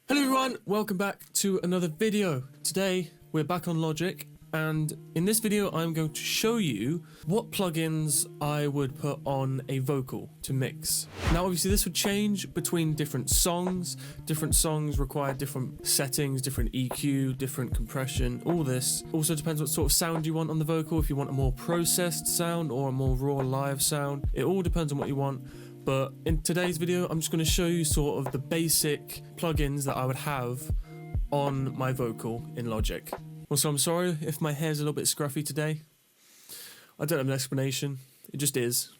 Hello everyone, welcome back to another video. Today we're back on Logic, and in this video I'm going to show you what plugins I would put on a vocal to mix. Now obviously this would change between different songs. Different songs require different settings, different EQ, different compression, all this. Also depends what sort of sound you want on the vocal, if you want a more processed sound or a more raw live sound. It all depends on what you want. But in today's video, I'm just going to show you sort of the basic plugins that I would have on my vocal in Logic. Also, I'm sorry if my hair's a little bit scruffy today. I don't have an explanation. It just is.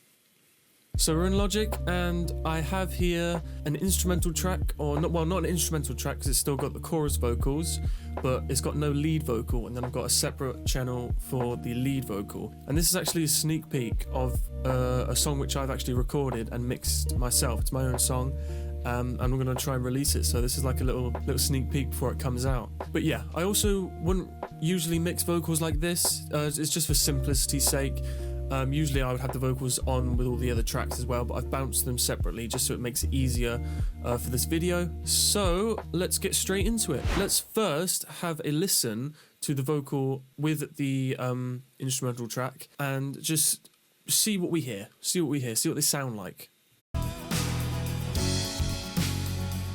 So we're in Logic, and I have here an instrumental track, or not an instrumental track because it's still got the chorus vocals, but it's got no lead vocal, and then I've got a separate channel for the lead vocal. And this is actually a sneak peek of a song which I've actually recorded and mixed myself. It's my own song, and I'm going to try and release it, so this is like a little sneak peek before it comes out. But yeah, I also wouldn't usually mix vocals like this. It's just for simplicity's sake. Usually I would have the vocals on with all the other tracks as well, but I've bounced them separately just so it makes it easier for this video. So let's get straight into it. Let's first have a listen to the vocal with the instrumental track and just see what we hear, see what they sound like.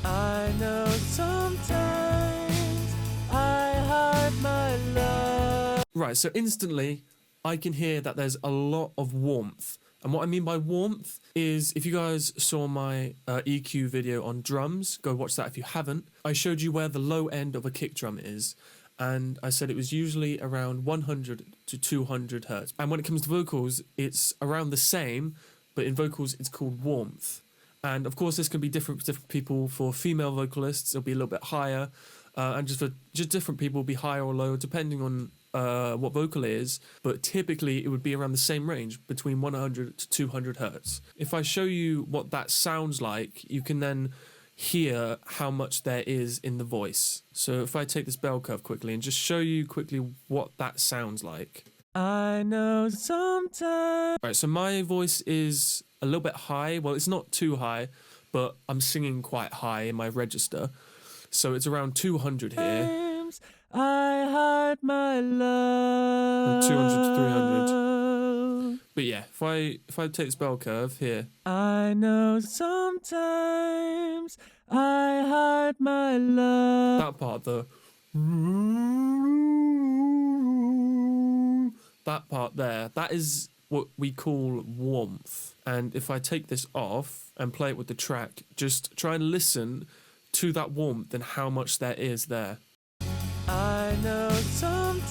I know sometimes I hide my love. Right, so instantly I can hear that there's a lot of warmth. And what I mean by warmth is, if you guys saw my EQ video on drums, go watch that if you haven't. I showed you where the low end of a kick drum is, and I said it was usually around 100 to 200 hertz. And when it comes to vocals, it's around the same, but in vocals it's called warmth. And of course this can be different for different people. For female vocalists it'll be a little bit higher, and just different people will be higher or lower depending on what vocal it is, but typically it would be around the same range, between 100 to 200 hertz. If I show you what that sounds like, you can then hear how much there is in the voice. So if I take this bell curve quickly and just show you quickly what that sounds like. I know sometimes. Right, so my voice is a little bit high. Well, it's not too high, but I'm singing quite high in my register. So it's around 200 here. I hide my love. And 200 to 300. But yeah, if I take this bell curve here. I know sometimes I hide my love. That part, that part there, that is what we call warmth. And if I take this off and play it with the track, just try and listen to that warmth and how much there is there. I know sometimes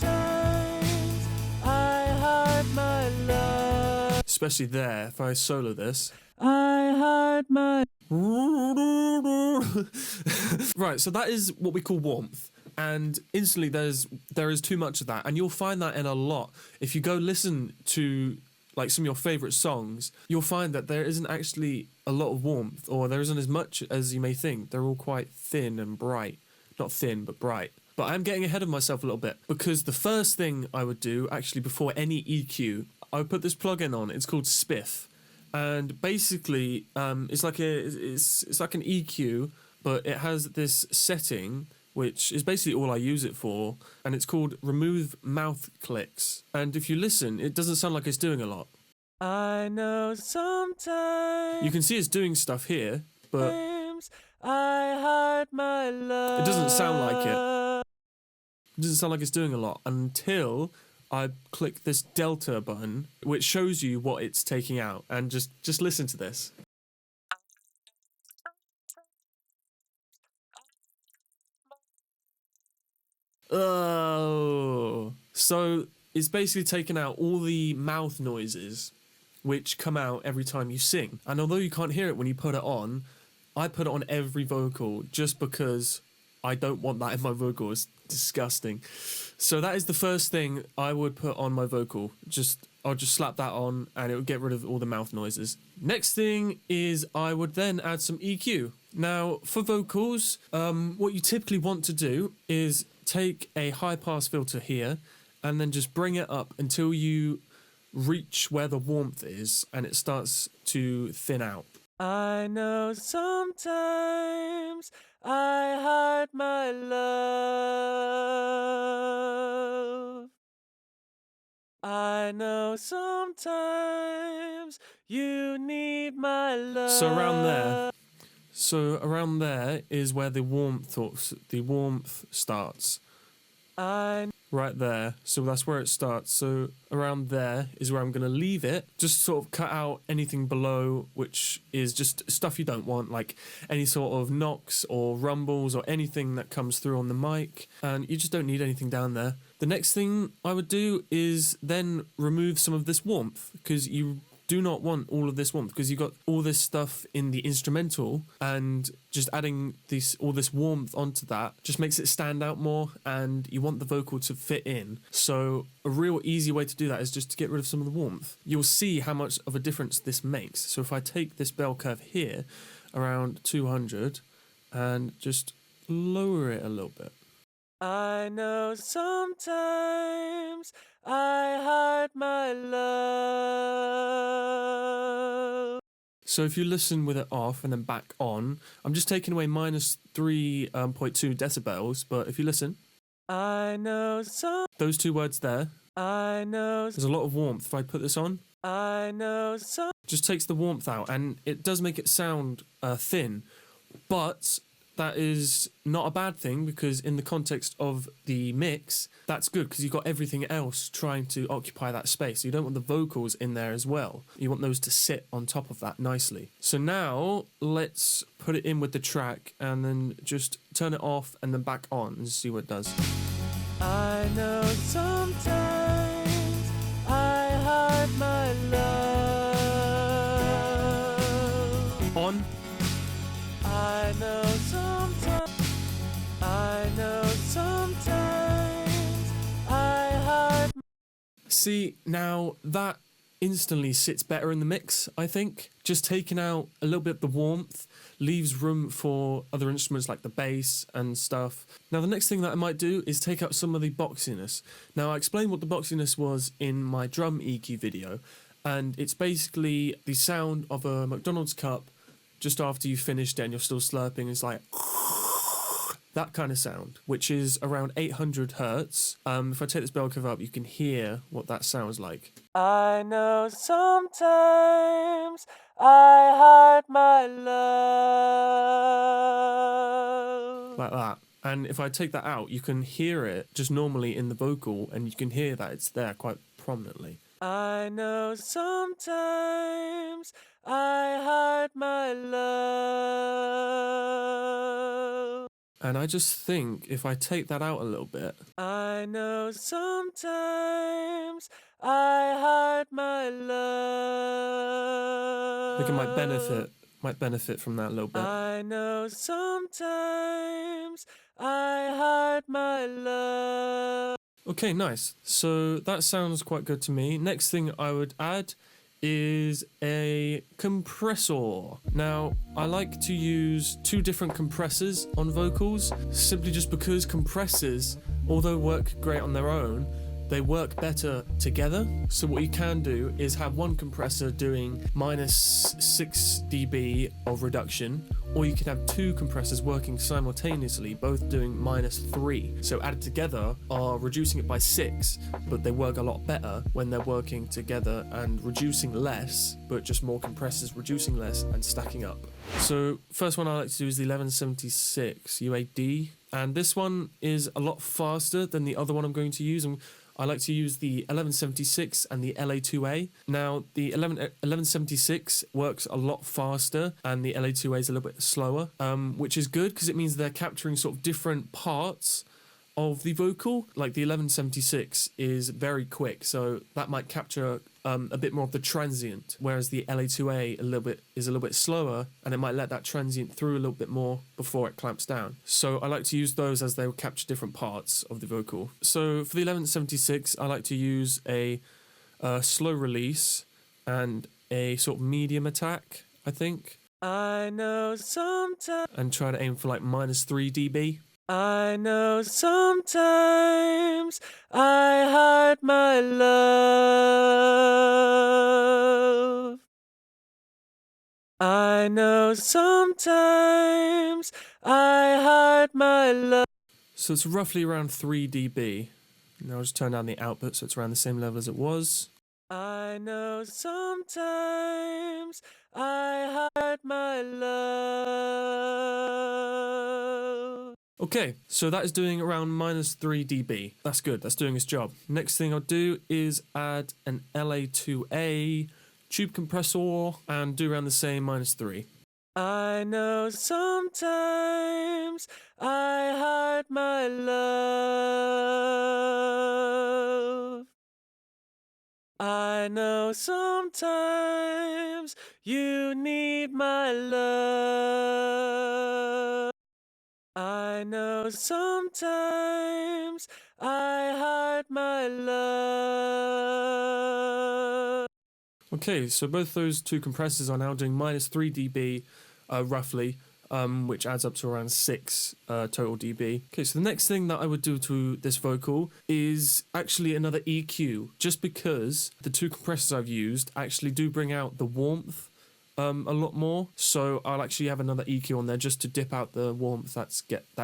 I hide my love. Especially there, if I solo this. I hide my... Right, so that is what we call warmth. And instantly there is too much of that. And you'll find that in a lot. If you go listen to like some of your favourite songs, you'll find that there isn't actually a lot of warmth, or there isn't as much as you may think. They're all quite thin and bright. Not thin, but bright. But I'm getting ahead of myself a little bit, because the first thing I would do, actually before any EQ, I would put this plugin on. It's called Spiff, and basically it's like an EQ, but it has this setting which is basically all I use it for, and it's called Remove Mouth Clicks. And if you listen, it doesn't sound like it's doing a lot. I know sometimes you can see it's doing stuff here, but I hide my love. It doesn't sound like it. It doesn't sound like it's doing a lot until I click this delta button, which shows you what it's taking out. And just listen to this. Oh, so it's basically taken out all the mouth noises which come out every time you sing. And although you can't hear it when you put it on, I put it on every vocal just because I don't want that in my vocal. It's disgusting. So that is the first thing I would put on my vocal. I'll just slap that on and it would get rid of all the mouth noises. Next thing is I would then add some EQ. Now for vocals, what you typically want to do is take a high pass filter here and then just bring it up until you reach where the warmth is and it starts to thin out. I know sometimes I hide my love. I know sometimes you need my love. So around there is where the warmth starts. Right there. So that's where it starts. So around there is where I'm going to leave it. Just sort of cut out anything below, which is just stuff you don't want, like any sort of knocks or rumbles or anything that comes through on the mic. And you just don't need anything down there. The next thing I would do is then remove some of this warmth, because you do not want all of this warmth, because you've got all this stuff in the instrumental, and just adding all this warmth onto that just makes it stand out more, and you want the vocal to fit in. So a real easy way to do that is just to get rid of some of the warmth. You'll see how much of a difference this makes. So if I take this bell curve here around 200 and just lower it a little bit. I know sometimes I hide my love. So if you listen with it off and then back on, I'm just taking away minus 3.2 decibels, but if you listen, I know those two words there, I know there's a lot of warmth. If I put this on, I know just takes the warmth out, and it does make it sound thin, but that is not a bad thing, because in the context of the mix, that's good, because you've got everything else trying to occupy that space. You don't want the vocals in there as well. You want those to sit on top of that nicely. So now let's put it in with the track and then just turn it off and then back on and see what it does. I know sometimes I hide my love. On. I know sometimes I hide. See, now that instantly sits better in the mix, I think. Just taking out a little bit of the warmth leaves room for other instruments like the bass and stuff. Now the next thing that I might do is take out some of the boxiness. Now I explained what the boxiness was in my drum EQ video, and it's basically the sound of a McDonald's cup just after you finished it and you're still slurping. It's like that kind of sound, which is around 800 hertz. If I take this bell curve up, you can hear what that sounds like. I know sometimes I hide my love. Like that. And if I take that out, you can hear it just normally in the vocal, and you can hear that it's there quite prominently. I know sometimes I hide my love. And I just think if I take that out a little bit, I know sometimes I hide my love. I think it might benefit from that a little bit. I know sometimes I hide my love. Okay, nice. So that sounds quite good to me. Next thing I would add is a compressor. Now, I like to use two different compressors on vocals, simply just because compressors, although work great on their own, they work better together. So what you can do is have one compressor doing minus 6 dB of reduction, or you can have two compressors working simultaneously, both doing minus 3. So added together are reducing it by 6, but they work a lot better when they're working together and reducing less, but just more compressors reducing less and stacking up. So first one I like to do is the 1176 UAD, and this one is a lot faster than the other one I'm going to use. I like to use the 1176 and the LA2A. Now, the 1176 works a lot faster, and the LA2A is a little bit slower, which is good because it means they're capturing sort of different parts of the vocal. Like the 1176 is very quick, so that might capture a bit more of the transient, whereas the LA2A is a little bit slower, and it might let that transient through a little bit more before it clamps down. So I like to use those as they will capture different parts of the vocal. So for the 1176, I like to use a slow release and a sort of medium attack, I think. I know sometimes. And try to aim for like minus 3 dB. I know sometimes I hide my love. I know sometimes I hide my love. So it's roughly around 3 dB. Now I'll just turn down the output so it's around the same level as it was. I know sometimes I hide my love. Okay, so that is doing around -3 dB. That's good, that's doing its job. Next thing I'll do is add an LA2A tube compressor and do around the same -3. I know sometimes I hide my love. I know sometimes you need my love. I know sometimes I hide my love. Okay, so both those two compressors are now doing -3 dB, roughly, which adds up to around 6 total dB. Okay, so the next thing that I would do to this vocal is actually another EQ, just because the two compressors I've used actually do bring out the warmth a lot more. So I'll actually have another EQ on there just to dip out the warmth that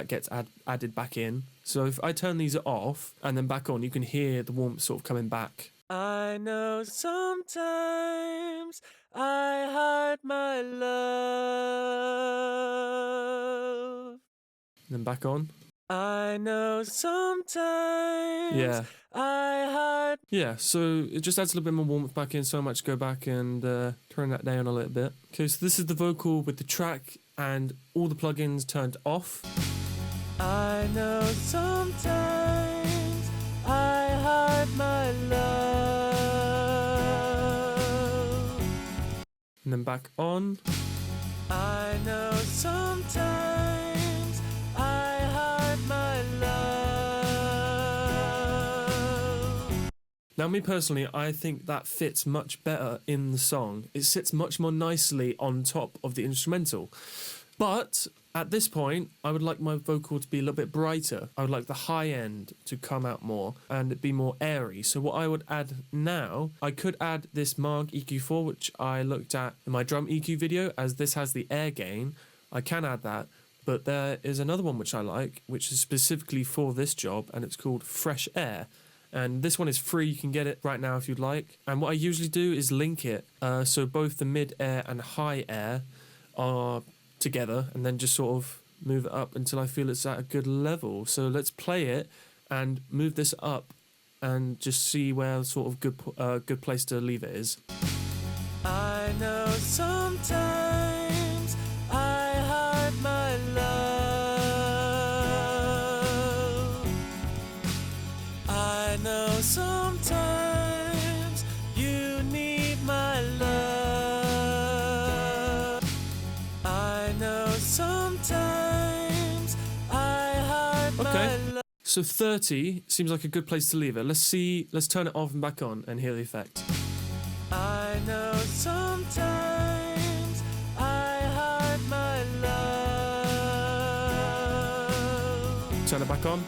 gets added back in. So if I turn these off and then back on, you can hear the warmth sort of coming back. I know sometimes I hide my love. And then back on. I know sometimes Yeah. I hide. Yeah, so it just adds a little bit more warmth back in, so I might go back and turn that down a little bit. Okay, so this is the vocal with the track and all the plugins turned off. I know sometimes I hide my love. And then back on. I know sometimes I hide my love. Now, me personally, I think that fits much better in the song. It sits much more nicely on top of the instrumental. But at this point, I would like my vocal to be a little bit brighter. I would like the high end to come out more and it be more airy. So what I would add now, I could add this Marg EQ4, which I looked at in my drum EQ video, as this has the air gain. I can add that. But there is another one which I like, which is specifically for this job, and it's called Fresh Air. And this one is free, you can get it right now if you'd like. And what I usually do is link it, so both the mid air and high air are together, and then just sort of move it up until I feel it's at a good level. So let's play it and move this up and just see where sort of good place to leave it is. I know sometimes I hide my love. I know sometimes you need my love. I know sometimes I hide my love. So 30 seems like a good place to leave it. Let's turn it off and back on and hear the effect. I know sometimes I hide my love. Turn it back on.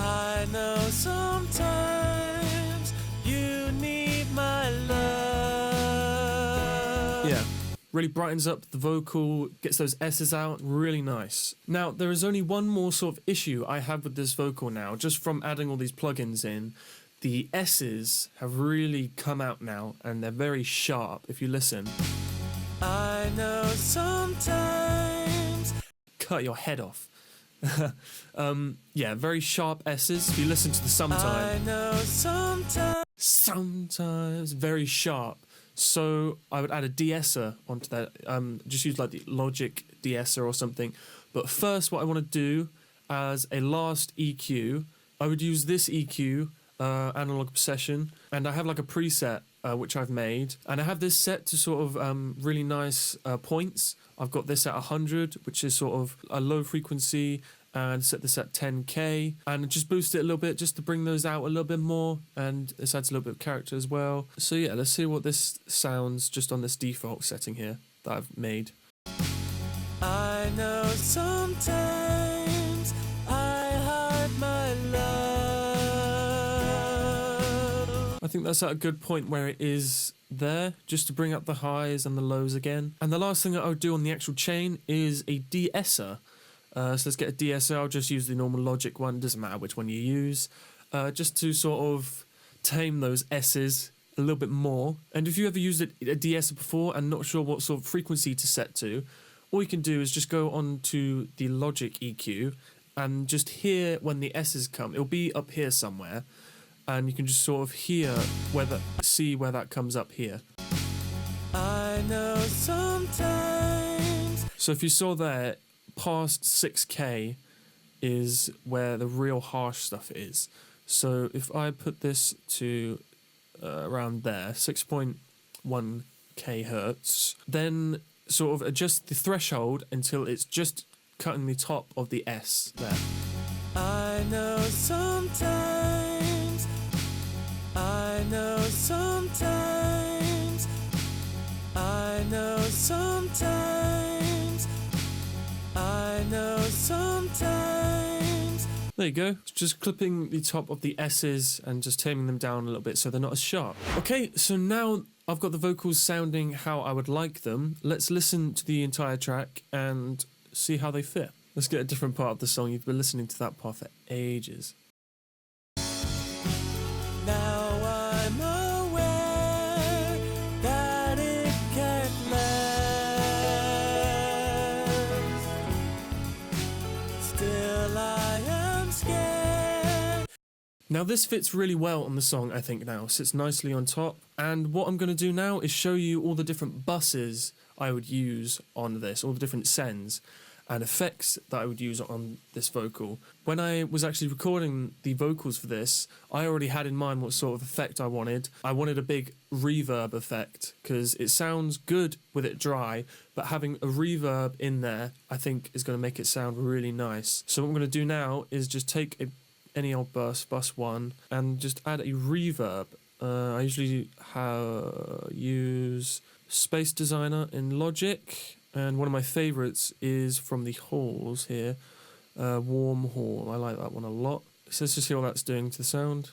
I know sometimes you need my love. Yeah, really brightens up the vocal, gets those S's out, really nice. Now, there is only one more sort of issue I have with this vocal now, just from adding all these plugins in. The S's have really come out now, and they're very sharp if you listen. I know sometimes. Cut your head off. Yeah, very sharp S's. If you listen to the sometime. I know Sometimes, very sharp. So I would add a de-esser onto that. Just use like the Logic de-esser or something. But first, what I want to do as a last EQ, I would use this EQ, Analog Obsession, and I have like a preset which I've made, and I have this set to sort of really nice points. I've got this at 100, which is sort of a low frequency, and set this at 10k, and just boost it a little bit just to bring those out a little bit more, and this adds a little bit of character as well. So yeah, let's see what this sounds just on this default setting here that I've made. I know sometimes I hide my love. I think that's at a good point where it is there just to bring up the highs and the lows again. And the last thing that I would do on the actual chain is a de-esser. So let's get a de-esser. I'll just use the normal Logic one, doesn't matter which one you use, just to sort of tame those S's a little bit more. And if you ever used a de-esser before and not sure what sort of frequency to set to, all you can do is just go on to the Logic EQ and just hear when the S's come. It'll be up here somewhere, and you can just sort of hear see where that comes up here. I know sometimes. So if you saw there, past 6K is where the real harsh stuff is. So if I put this to around there, 6.1k hertz, then sort of adjust the threshold until it's just cutting the top of the S there. I know sometimes. I know sometimes. I know sometimes. I know sometimes. There you go. It's just clipping the top of the S's and just taming them down a little bit so they're not as sharp. Okay, so now I've got the vocals sounding how I would like them. Let's listen to the entire track and see how they fit. Let's get a different part of the song. You've been listening to that part for ages. Now I'm aware that it can't last. Still I am scared. Now this fits really well on the song, I think now. Sits nicely on top. And what I'm going to do now is show you all the different buses I would use on this, all the different sends and effects that I would use on this vocal. When I was actually recording the vocals for this, I already had in mind what sort of effect I wanted. I wanted a big reverb effect because it sounds good with it dry, but having a reverb in there, I think is going to make it sound really nice. So what I'm going to do now is just take any old bus 1, and just add a reverb. I usually use Space Designer in Logic, and one of my favourites is from the halls here, Warm Hall. I like that one a lot. So let's just see what that's doing to the sound.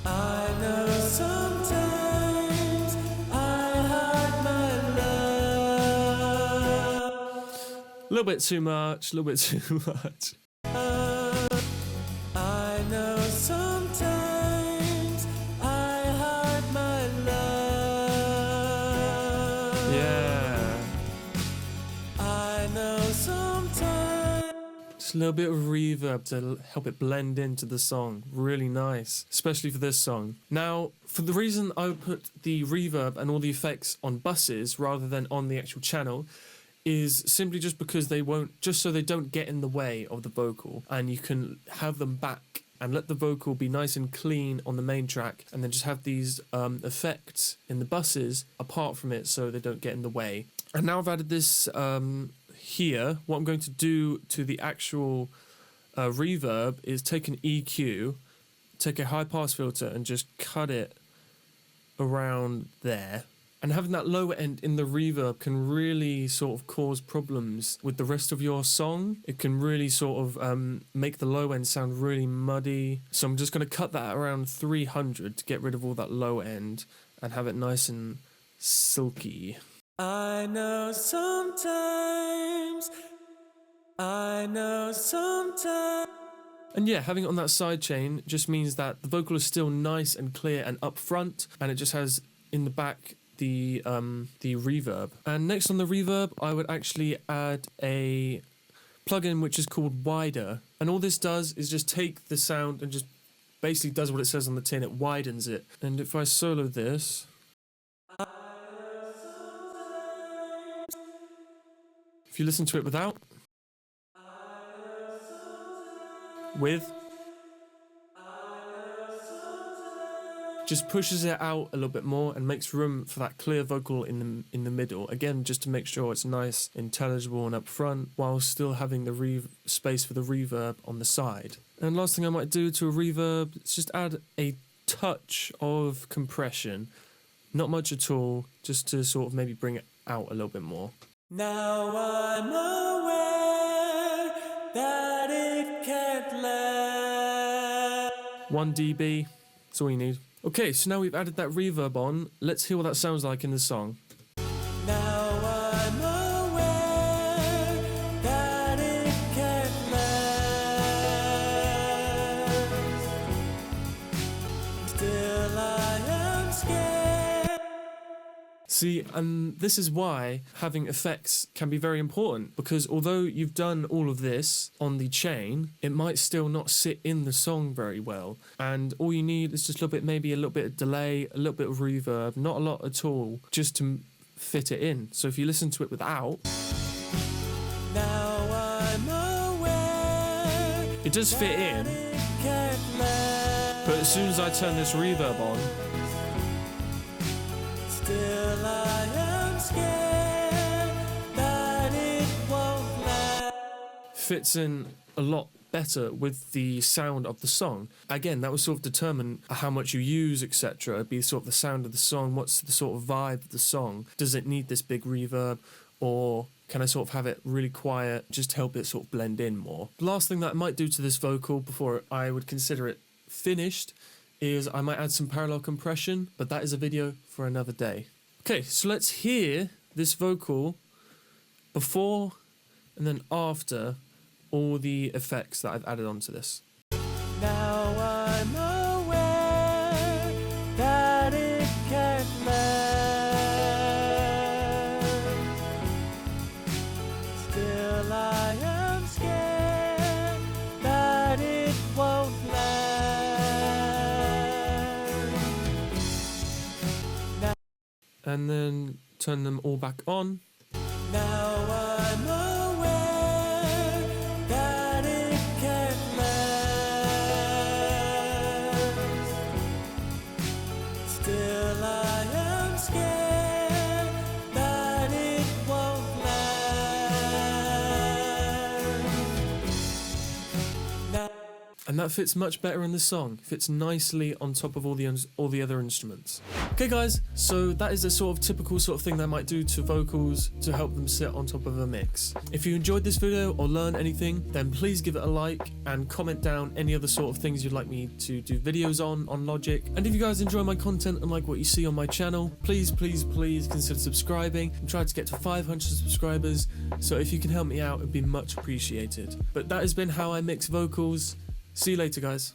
I know sometimes I hide my love. A little bit too much, a little bit too much. I know sometimes I hide my love. Yeah. I know sometimes. Just a little bit of reverb to help it blend into the song. Really nice, especially for this song. Now, for the reason I would put the reverb and all the effects on buses rather than on the actual channel is simply just because just so they don't get in the way of the vocal, and you can have them back and let the vocal be nice and clean on the main track, and then just have these effects in the buses apart from it so they don't get in the way. And now I've added this here, what I'm going to do to the actual reverb is take an EQ, take a high pass filter and just cut it around there. And having that lower end in the reverb can really sort of cause problems with the rest of your song. It can really sort of make the low end sound really muddy. So I'm just going to cut that around 300 to get rid of all that low end and have it nice and silky. I know sometimes. I know sometimes. And yeah, having it on that side chain just means that the vocal is still nice and clear and up front, and it just has in the back the reverb. And next on the reverb, I would actually add a plugin which is called Wider. And all this does is just take the sound and just basically does what it says on the tin. It widens it. And if I solo this, if you listen to it without, with, just pushes it out a little bit more and makes room for that clear vocal in the middle. Again, just to make sure it's nice, intelligible and up front, while still having the space for the reverb on the side. And last thing I might do to a reverb is just add a touch of compression. Not much at all, just to sort of maybe bring it out a little bit more. Now I'm aware that it can't last. 1 dB, that's all you need. Okay, so now we've added that reverb on. Let's hear what that sounds like in the song. Now I'm aware that it can't last. Still I am scared. See, and this is why having effects can be very important, because although you've done all of this on the chain, it might still not sit in the song very well. And all you need is just a little bit, maybe a little bit of delay, a little bit of reverb, not a lot at all, just to fit it in. So if you listen to it without, Now I'm aware it does fit in, it can't last. but as soon as I turn this reverb on, Still I am scared that it won't last. fits in a lot better with the sound of the song. Again, that will sort of determine how much you use, etc. It'd be sort of the sound of the song, what's the sort of vibe of the song. Does it need this big reverb, or can I sort of have it really quiet, just to help it sort of blend in more? The last thing that I might do to this vocal before I would consider it finished is I might add some parallel compression, but that is a video for another day. Okay, so let's hear this vocal before and then after all the effects that I've added onto this. Now I'm aware that it can't last. Still I am scared that it won't last. And then turn them all back on. Now I'm aware that it can't last. Still I am scared that it won't last. And that fits much better in the song. Fits nicely on top of all the other instruments. Okay guys, so that is the sort of typical sort of thing that I might do to vocals to help them sit on top of a mix. If you enjoyed this video or learned anything, then please give it a like and comment down any other sort of things you'd like me to do videos on Logic. And if you guys enjoy my content and like what you see on my channel, please consider subscribing. I'm trying to get to 500 subscribers, so if you can help me out, it'd be much appreciated. But that has been how I mix vocals. See you later, guys.